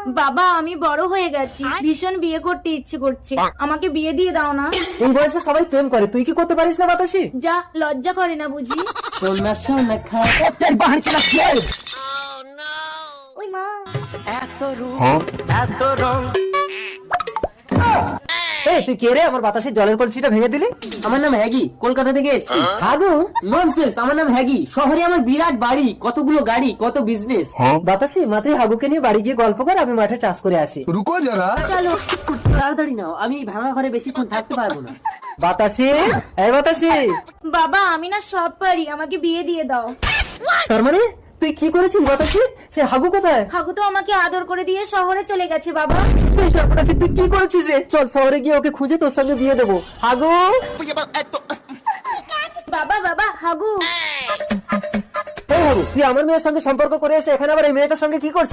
বাবা আমি বড় হয়ে গেছি, ভীষণ বিয়ে করতে ইচ্ছে করছে, আমাকে বিয়ে দিয়ে দাও না। এই বয়সে সবাই প্রেম করে, তুই কি করতে পারিস না বাতাসি? যা, লজ্জা করে না বুঝি? সোনা সোনা খা বাহার কিনা ওই মা, এত রূপ এত রং। এই তুই কে রে? আমার বাতাসের জলের কলসিটা ভেঙে দিলি। আমার নাম হ্যাগি, কলকাতা থেকে এসেছি। হাগু ননসেন্স, আমার নাম হ্যাগি। শহরে আমার বিরাট বাড়ি, কতগুলো গাড়ি, কত বিজনেস। বাতাসি মা, তুই হাগুকে নিয়ে বাড়ি গিয়ে গল্প কর, আমি মাঠে চাষ করে আসি। रुको जरा। চলো। তাড়াতাড়ি নাও, আমি এই ভাঙা ঘরে বেশিক্ষণ থাকতে পারবো না। বাতাসি, এই বাতাসি। বাবা আমি না সব পারি, আমাকে বিয়ে দিয়ে দাও। তার মানে তুই কি করেছিস বাতাসি? সে হাগু কোথায়? হাগু তো আমাকে আদর করে দিয়ে শহরে চলে গেছে বাবা। এই সর্বনাশী, তুই কি করেছিস রে? চল শহরে গিয়ে ওকে খুঁজে তোর সঙ্গে বিয়ে দেবো। হাগু, বাবা বাবা হাগু। এই হাগু, তুই আমার মেয়ের সঙ্গে সম্পর্ক করে এসে এখানে আবার এই মেয়েটার সঙ্গে কি করছিস?